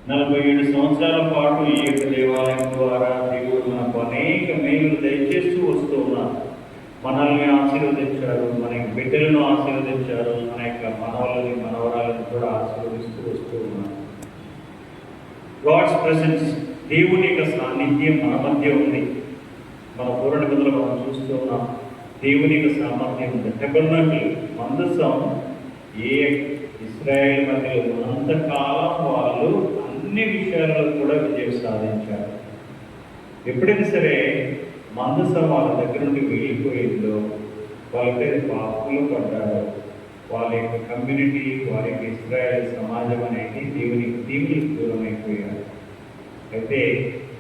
47 సంవత్సరాల పాటు ఈ యొక్క దేవాలయం ద్వారా దేవుడు మనకు అనేక మేలులు దయచేస్తూ వస్తూ ఉన్నారు. మనల్ని ఆశీర్వదించారు, మన బిడ్డలను ఆశీర్వదించారు, మన యొక్క మనవలని మనవరాలను కూడా ఆశీర్వదిస్తూ వస్తూ ఉన్నారు. గాడ్స్ ప్రెసెన్స్, దేవుని యొక్క సాన్నిధ్యం మన మధ్య ఉంది. మన పూర్ణ నిబంధనలు మనం చూస్తూ ఉన్నాం. దేవుని యొక్క సామర్థ్యం ఉంది. టెబర్నకల్ మందసం ఏ ఇశ్రాయేల్ మధ్యలో ఉన్నంతకాలం వాళ్ళు అన్ని విషయాలలో కూడా విజయం సాధించారు. ఎప్పుడైనా సరే మందసం వాళ్ళ దగ్గర నుండి వెళ్ళిపోయిందో వాళ్ళకి పాపంలో పడ్డారు. వాళ్ళ యొక్క కమ్యూనిటీ, వారి యొక్క ఇశ్రాయేల్ సమాజం అనేది దేవునికి దూరం అయిపోయారు. అయితే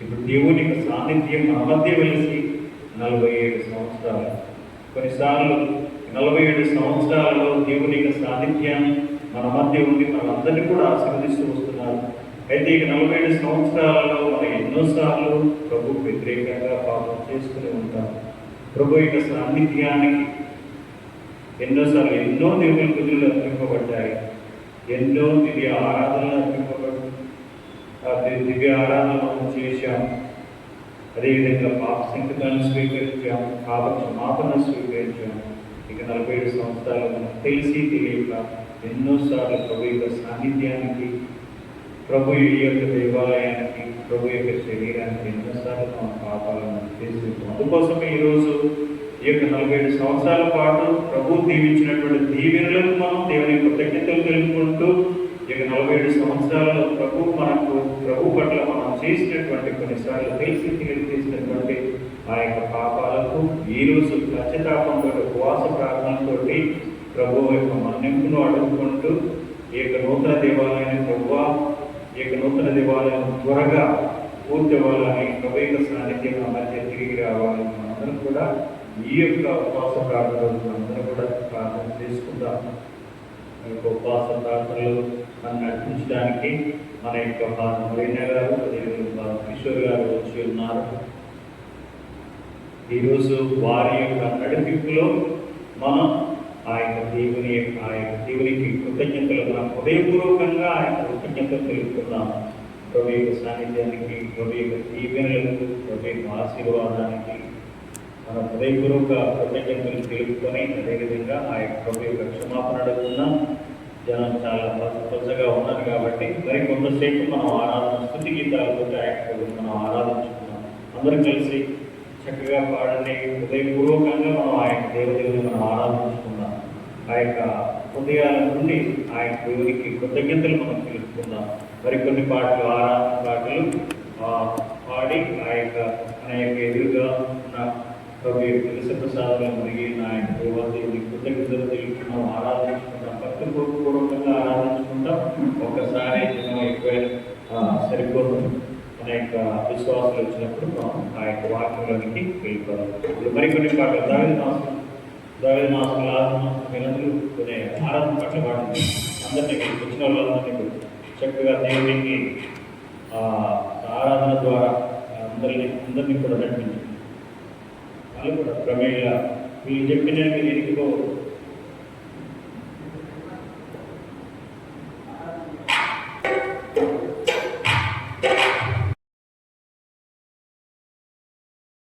ఇప్పుడు దేవుని యొక్క సాన్నిధ్యం మన మధ్య వెలిసి 47 సంవత్సరాలు, కొన్నిసార్లు 47 సంవత్సరాలలో దేవుని యొక్క సాన్నిధ్యాన్ని మన మధ్య ఉండి మనందరినీ కూడా ఆశీర్వదిస్తూ వస్తున్నారు. అయితే ఇక 47 సంవత్సరాలలో మనం ఎన్నోసార్లు ప్రభు వ్యతిరేకంగా పాపం చేసుకుని ఉంటాం. ప్రభు యొక్క సాన్నిధ్యానికి ఎన్నోసార్లు ఎన్నో దేవుని పూజలు అర్పింపబడ్డాయి, ఎన్నో దివ్య ఆరాధనలు దివ్య ఆరాధనలు మనం చేశాం. అదేవిధంగా పాప సంకటాన్ని స్వీకరించాం, పాప క్షమాపణ స్వీకరించాం. ఇక 47 సంవత్సరాలు మనం తెలిసి తెలియక ఎన్నోసార్లు ప్రభు యొక్క సాన్నిధ్యానికి, ప్రభు ఈ యొక్క దేవాలయానికి, ప్రభు యొక్క శరీరానికి ఎన్నోసార్లు మన పాపాలను చేస్తున్నాం. అందుకోసమే ఈరోజు ఈ యొక్క 47 సంవత్సరాల పాటు ప్రభు దీవించినటువంటి దీవెనలకు మనం దేవుని కృతజ్ఞతలు తెలుపుకుంటూ, ఈ యొక్క 47 సంవత్సరాలలో ప్రభు పట్ల మనం చేసినటువంటి కొన్నిసార్లు తెలిసి చేసినటువంటి ఆ యొక్క పాపాలకు ఈరోజు పశ్చాత్తాపంతో, ఉపవాస ప్రార్థనలతోటి ప్రభు యొక్క మన్నింపును అడుగుకుంటూ ఈ యొక్క నూతన దేవాలయాన్ని ఈ యొక్క నూతన దేవాలయం త్వరగా పూర్తి అవ్వాలని, ప్రభు యొక్క సాన్నిధ్యం మధ్య తిరిగి రావాలని మనందరం కూడా ఈ యొక్క ఉపవాస ప్రార్థనలు అందరూ కూడా ప్రార్థన చేసుకుందాం. ఈ యొక్క ఉపవాస ప్రార్థనలు మనం నడిపించడానికి మన యొక్క మరీనా గారు, అదేవిధంగా కిషోర్ గారు వచ్చి ఉన్నారు. ఈరోజు వారి యొక్క నడిపింపులో మనం ఆ యొక్క దేవునికి కృతజ్ఞతలు, మనం హృదయపూర్వకంగా ఆ యొక్క కృతజ్ఞతలు తెలుపుకుందాం. ప్రభు యొక్క సాన్నిధ్యానికి, ప్రభు యొక్క దీవెనలకు, ప్రభు యొక్క ఆశీర్వాదానికి మన హృదయపూర్వక కృతజ్ఞతలు తెలుపుకొని, అదేవిధంగా ఆ యొక్క ప్రభు యొక్క క్షమాపణ అడుగుతున్నాం. జనం చాలా పచ్చగా ఉన్నారు కాబట్టి మరి కొంతసేపు మనం ఆరాధన స్తుతి గీతాలతో మనం ఆరాధించుకున్నాం. అందరూ కలిసి చక్కగా పాడండి. హృదయపూర్వకంగా మనం ఆ యొక్క దేవదేవుని మనం ఆరాధించుకుందాం. ఆ యొక్క హృదయాల నుండి ఆ యొక్క దేవునికి కృతజ్ఞతలు మనం తెలుసుకుందాం. మరికొన్ని పాటలు, ఆరాధన పాటలు పాడి మన యొక్క ఎదురుగా ఉన్న ప్రభు యొక్క ప్రసాదాలు మునిగి ఆయన దేవాదేవుని కృతజ్ఞతలు తెలుపుకున్నాం, ఆరాధించుకుంటాం, భక్తిపూర్వకంగా ఆరాధించుకుంటాం. ఒక్కసారి జనం ఎక్కువ సరిపోదు. మన యొక్క విశ్వాసాలు వచ్చినప్పుడు మనం ఆ యొక్క వాక్యంలోనికి వెళ్ళిపోవాలి. ఇప్పుడు మరికొన్ని పాటలు దావీదు మాసం వీళ్ళందరూ కొన్ని ఆరాధన పట్ల పాడుతుంది. అందరినీ వచ్చిన వాళ్ళందరినీ చక్కగా దేవునికి ఆరాధన ద్వారా అందరినీ కూడా నడిపించింది. వాళ్ళు కూడా క్రమేణా వీళ్ళు చెప్పిన మీరు ఎన్నికో